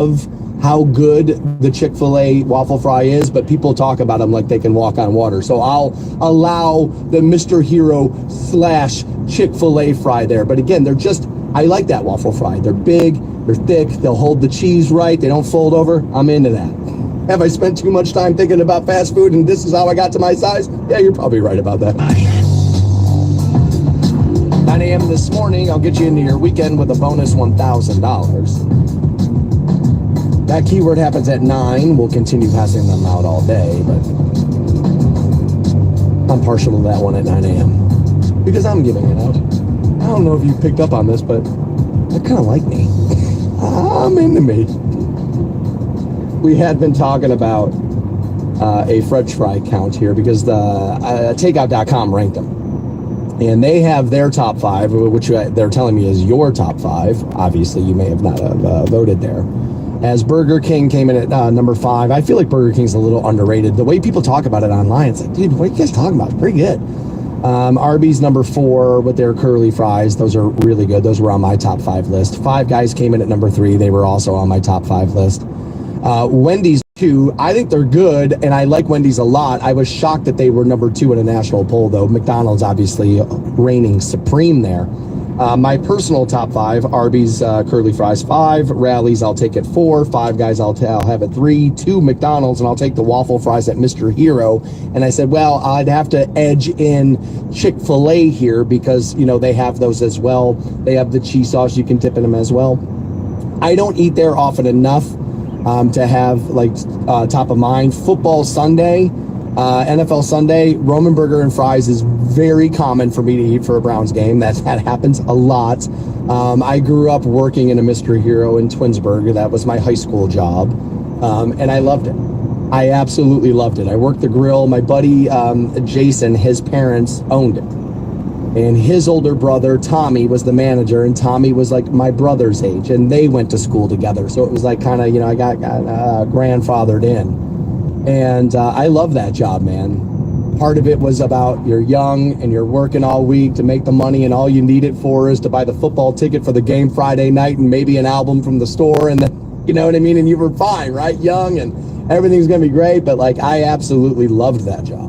of how good the Chick-fil-A waffle fry is, but people talk about them like they can walk on water. So I'll allow the Mr. Hero slash Chick-fil-A fry there. But again, I like that waffle fry. They're big, they're thick, they'll hold the cheese right, they don't fold over. I'm into that. Have I spent too much time thinking about fast food and this is how I got to my size? Yeah, you're probably right about that. 9 a.m. this morning, I'll get you into your weekend with a bonus $1,000. That keyword happens at 9. We'll continue passing them out all day, but I'm partial to that one at 9 a.m. because I'm giving it out. I don't know if you picked up on this, but they kind of like me. I'm into me. We had been talking about a French fry count here because the takeout.com ranked them. And they have their top 5, which they're telling me is your top 5. Obviously, you may have not voted there. As Burger King came in at number 5. I feel like Burger King's a little underrated. The way people talk about it online, it's like, dude, what are you guys talking about? It's pretty good. Arby's number 4 with their curly fries. Those are really good. Those were on my top 5 list. Five Guys came in at number 3. They were also on my top 5 list. Wendy's 2. I think they're good, and I like Wendy's a lot. I was shocked that they were number 2 in a national poll, though. McDonald's obviously reigning supreme there. My personal top 5, Arby's curly fries 5, Rally's I'll take at 4, Five Guys I'll have at 3, 2 McDonald's, and I'll take the waffle fries at Mr. Hero. And I said, well, I'd have to edge in Chick-fil-A here because, you know, they have those as well. They have the cheese sauce you can dip in them as well. I don't eat there often enough to have like top of mind. Football Sunday, NFL Sunday, Roman burger and fries is very common for me to eat for a Browns game. That happens a lot. I grew up working in a Mr. Hero in Twinsburg. That was my high school job, and I loved it. I absolutely loved it. I worked the grill. My buddy Jason, his parents owned it, and his older brother Tommy was the manager, and Tommy was like my brother's age, and they went to school together. So it was like kind of, you know, I got grandfathered in. And I love that job, man. Part of it was about you're young and you're working all week to make the money, and all you need it for is to buy the football ticket for the game Friday night and maybe an album from the store, and then, you know what I mean? And you were fine, right? Young and everything's going to be great. But like, I absolutely loved that job.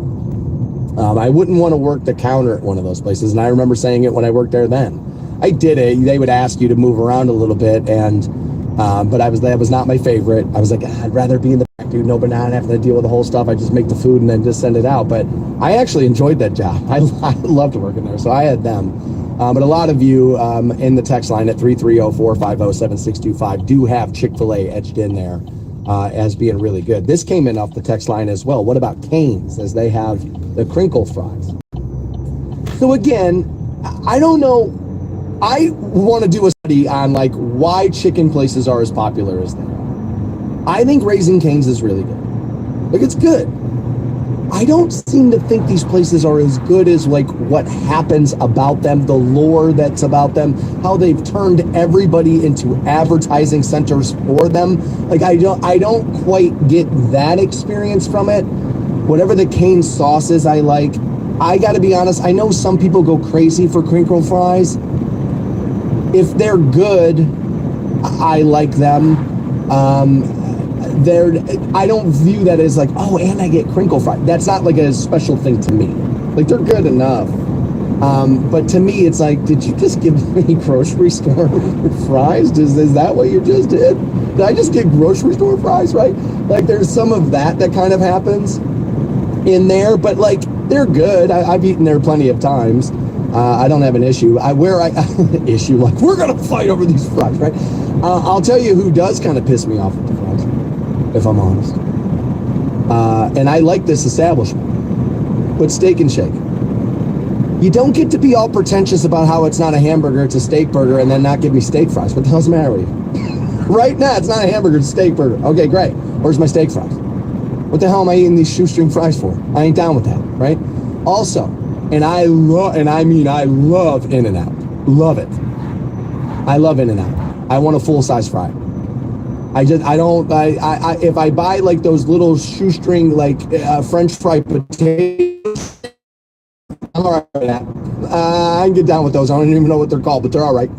I wouldn't want to work the counter at one of those places. And I remember saying it when I worked there then. I did it. They would ask you to move around a little bit, and but that was not my favorite. I was like, I'd rather be in the back, dude. No banana, having to deal with the whole stuff. I just make the food and then just send it out. But I actually enjoyed that job. I loved working there, so I had them. But a lot of you in the text line at 330-450-7625 do have Chick-fil-A edged in there as being really good. This came in off the text line as well. What about Cane's, as they have the crinkle fries? So again, I don't know. I want to do a study on like why chicken places are as popular as they are. I think Raising Cane's is really good. Like, it's good. I don't seem to think these places are as good as like what happens about them, the lore that's about them, how they've turned everybody into advertising centers for them. Like, I don't quite get that experience from it. Whatever the Cane sauce is, I like. I got to be honest, I know some people go crazy for crinkle fries. If they're good, I like them. I don't view that as like, oh, and I get crinkle fries. That's not like a special thing to me. Like, they're good enough. But to me, it's like, did you just give me grocery store fries? Is that what you just did? Did I just get grocery store fries, right? Like, there's some of that kind of happens in there, but like, they're good. I've eaten there plenty of times. I don't have an issue. Issue, like, we're gonna fight over these fries, right? I'll tell you who does kind of piss me off with the fries, if I'm honest. And I like this establishment, but Steak and Shake. You don't get to be all pretentious about how it's not a hamburger, it's a steak burger, and then not give me steak fries. What the hell's the matter with you? Right now, it's not a hamburger, it's a steak burger. Okay, great. Where's my steak fries? What the hell am I eating these shoestring fries for? I ain't down with that, right? Also, and I love In-N-Out. Love it. I love In-N-Out. I want a full-size fry. If I buy like those little shoestring like French fry potatoes, I'm all right with that. I can get down with those. I don't even know what they're called, but they're all right.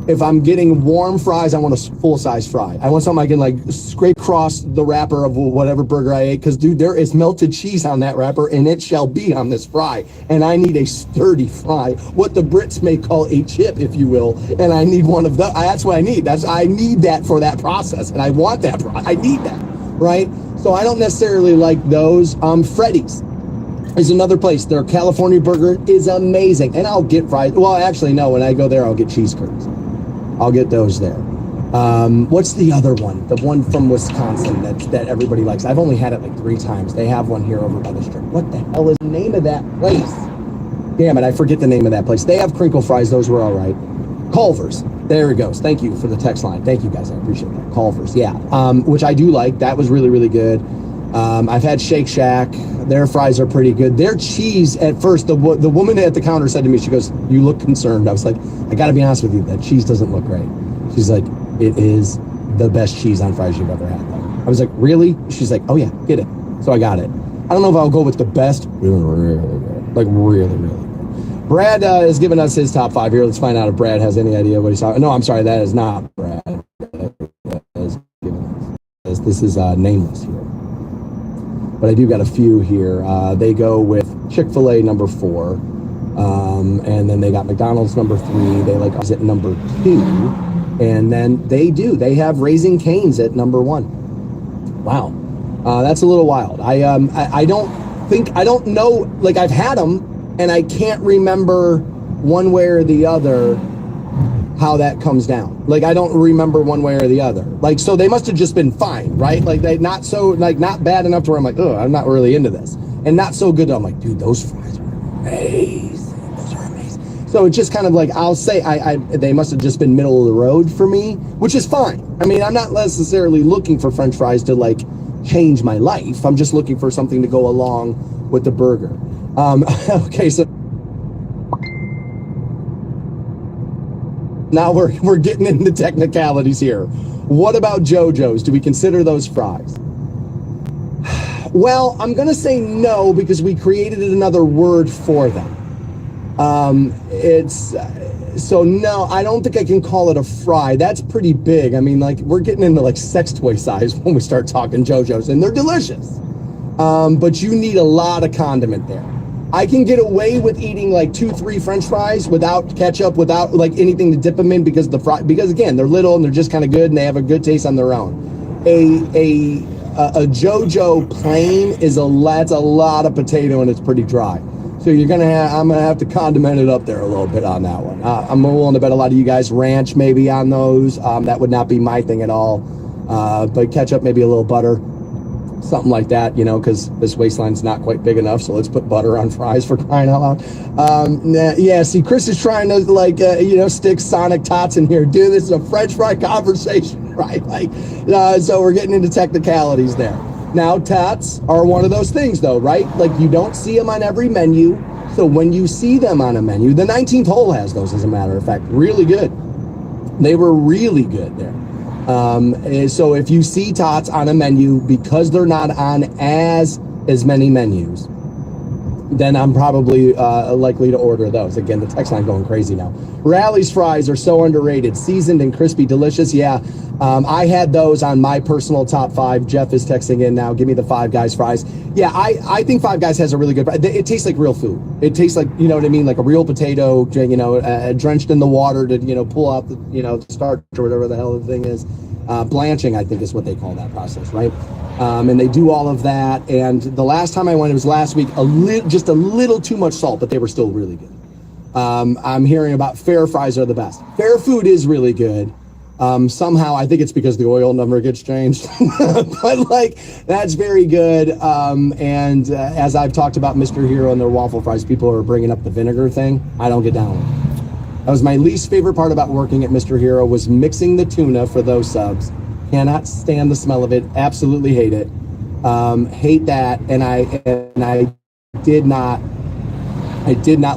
If I'm getting warm fries, I want a full-size fry. I want something I can like scrape across the wrapper of whatever burger I ate, because dude, there is melted cheese on that wrapper, and it shall be on this fry. And I need a sturdy fry, what the Brits may call a chip, if you will. And I need one of those. That's what I need. I need that for that process, and I want that. I need that, right? So I don't necessarily like those. Freddy's is another place. Their California burger is amazing, and I'll get fries. Well, actually, no. When I go there, I'll get cheese curds. I'll get those there. What's the other one? The one from Wisconsin that everybody likes. I've only had it like 3 times. They have one here over by the strip. What the hell is the name of that place? Damn it, I forget the name of that place. They have crinkle fries. Those were all right. Culver's. There it goes. Thank you for the text line. Thank you, guys. I appreciate that. Culver's. Yeah. Which I do like. That was really, really good. I've had Shake Shack. Their fries are pretty good. Their cheese, at first, the woman at the counter said to me, she goes, "You look concerned." I was like, I got to be honest with you, that cheese doesn't look great. She's like, "It is the best cheese on fries you've ever had, though." I was like, "Really?" She's like, "Oh, yeah, get it." So I got it. I don't know if I'll go with the best. Really, really good. Like, really, really good. Brad has given us his top 5 here. Let's find out if Brad has any idea what he's talking. No, I'm sorry, that is not Brad. This is nameless here. But I do got a few here. They go with Chick-fil-A number 4, and then they got McDonald's number 3. They like us at number 2, and then they have Raising Cane's at number 1. Wow, that's a little wild. I don't know. Like, I've had them, and I can't remember one way or the other how that comes down. Like, I don't remember one way or the other. Like, so they must have just been fine, right? Like, they not bad enough to where I'm like, oh, I'm not really into this, and not so good that I'm like, dude, those fries are amazing. Those are amazing. So it's just kind of like, I'll say they must have just been middle of the road for me, which is fine. I mean, I'm not necessarily looking for French fries to like change my life. I'm just looking for something to go along with the burger. Okay, so now we're getting into technicalities here. What about JoJo's? Do we consider those fries? Well, I'm going to say no, because we created another word for them. So no, I don't think I can call it a fry. That's pretty big. I mean, like, we're getting into like sex toy size when we start talking JoJo's, and they're delicious. But you need a lot of condiment there. I can get away with eating like 2-3 French fries without ketchup, without like anything to dip them in, because because again, they're little and they're just kind of good and they have a good taste on their own. A JoJo plain that's a lot of potato and it's pretty dry. So I'm gonna have to condiment it up there a little bit on that one. I'm willing to bet a lot of you guys ranch maybe on those. That would not be my thing at all. But ketchup, maybe a little butter. Something like that, because this waistline's not quite big enough, so let's put butter on fries, for crying out loud. Yeah, see, Chris is trying to, stick Sonic Tots in here. Dude, this is a French fry conversation, right? So we're getting into technicalities there. Now, Tots are one of those things, though, right? Like, you don't see them on every menu, so when you see them on a menu, the 19th hole has those, as a matter of fact. Really good. They were really good there. So if you see Tots on a menu, because they're not on as many menus, then I'm probably likely to order those. Again, the text line going crazy now. Rally's fries are so underrated. Seasoned and crispy, delicious. Yeah, I had those on my personal top 5. Jeff is texting in now. Give me the Five Guys fries. Yeah, I think Five Guys has a really good. It tastes like real food. It tastes like, you know what I mean, like a real potato, drenched in the water to pull out the starch or whatever the hell the thing is. Blanching, I think, is what they call that process, right? And they do all of that. And the last time I went, it was last week, just a little too much salt, but they were still really good. I'm hearing about Fair fries are the best. Fair food is really good. Somehow, I think it's because the oil never gets changed, but that's very good. And as I've talked about Mr. Hero and their waffle fries, people are bringing up the vinegar thing. I don't get down with it. That was my least favorite part about working at Mr. Hero, was mixing the tuna for those subs. Cannot stand the smell of it. Absolutely hate it. Hate that. And I did not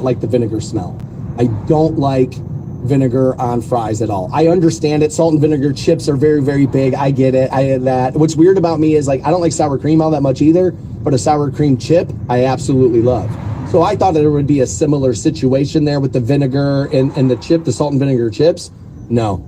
like the vinegar smell. I don't like vinegar on fries at all. I understand it. Salt and vinegar chips are very, very big. I get it. I had that. What's weird about me is, I don't like sour cream all that much either, but a sour cream chip, I absolutely love. So I thought there would be a similar situation there with the vinegar and the chip, the salt and vinegar chips. No.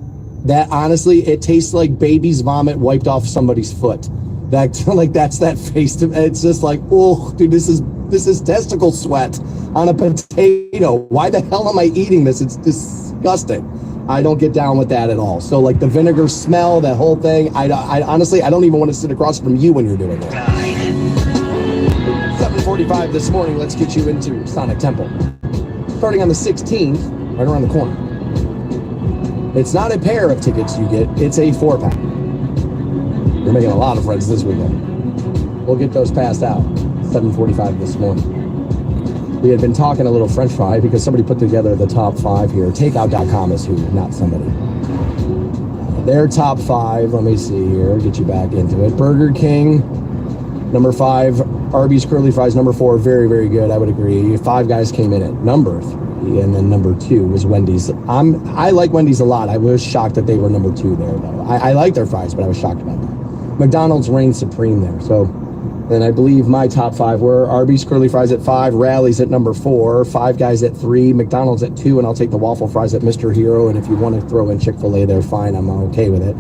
That honestly, it tastes like baby's vomit wiped off somebody's foot. That like that's that face to it's just like, oh dude, this is testicle sweat on a potato. Why the hell am I eating this? It's disgusting. I don't get down with that at all. So like the vinegar smell, that whole thing, I honestly I don't even want to sit across from you when you're doing it. 7:45 this morning, let's get you into Sonic Temple. Starting on the 16th, right around the corner. It's not a pair of tickets you get, it's a 4-pack. You're making a lot of friends this weekend. We'll get those passed out 7:45 this morning. We had been talking a little French fry because somebody put together the top 5 here. Takeout.com is who, not somebody. Their top 5, let me see here, get you back into it. Burger King, number 5, Arby's curly fries, number 4, very, very good, I would agree. 5 Guys came in at number 3. And then number 2 was Wendy's. I like Wendy's a lot. I was shocked that they were number 2 there, though. I like their fries, but I was shocked about that. McDonald's reigned supreme there. So then I believe my top 5 were Arby's curly fries at 5, Rally's at number 4, 5 Guys at 3, McDonald's at 2, and I'll take the waffle fries at Mr. Hero. And if you want to throw in Chick-fil-A there, fine. I'm okay with it.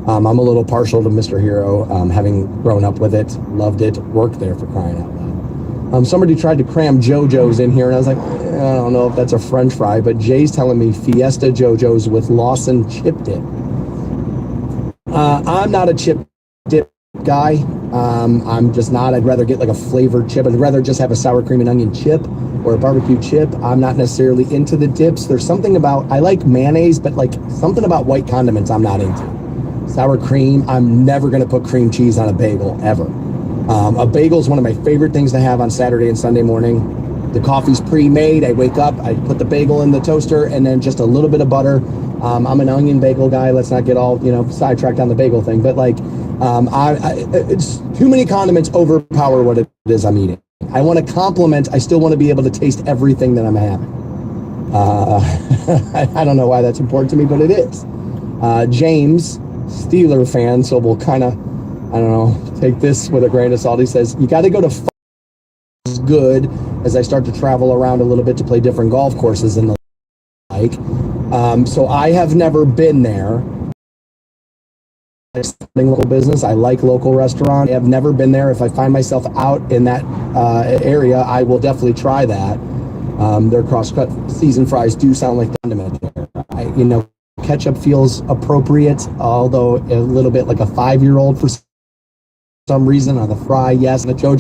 I'm a little partial to Mr. Hero, having grown up with it, loved it, worked there for crying out loud. Somebody tried to cram JoJo's in here, and I was like, I don't know if that's a French fry, but Jay's telling me Fiesta JoJo's with Lawson chip dip. I'm not a chip dip guy. I'm just not. I'd rather get like a flavored chip. I'd rather just have a sour cream and onion chip or a barbecue chip. I'm not necessarily into the dips. There's something about, I like mayonnaise, but like something about white condiments I'm not into. Sour cream, I'm never going to put cream cheese on a bagel, ever. A bagel is one of my favorite things to have on Saturday and Sunday morning. The coffee's pre-made. I wake up, I put the bagel in the toaster, and then just a little bit of butter. I'm an onion bagel guy. Let's not get all sidetracked on the bagel thing. But like, it's too many condiments overpower what it is I'm eating. I want to compliment. I still want to be able to taste everything that I'm having. I don't know why that's important to me, but it is. James, Steeler fan, so we'll kind of, I don't know, take this with a grain of salt. He says, you got to go to good as I start to travel around a little bit to play different golf courses and the like. So I have never been there. Local business. I like local restaurants. I have never been there. If I find myself out in that area, I will definitely try that. Their cross-cut seasoned fries do sound like condiment there. Ketchup feels appropriate, although a little bit like a 5-year-old for some reason on the fry. Yes, and the JoJo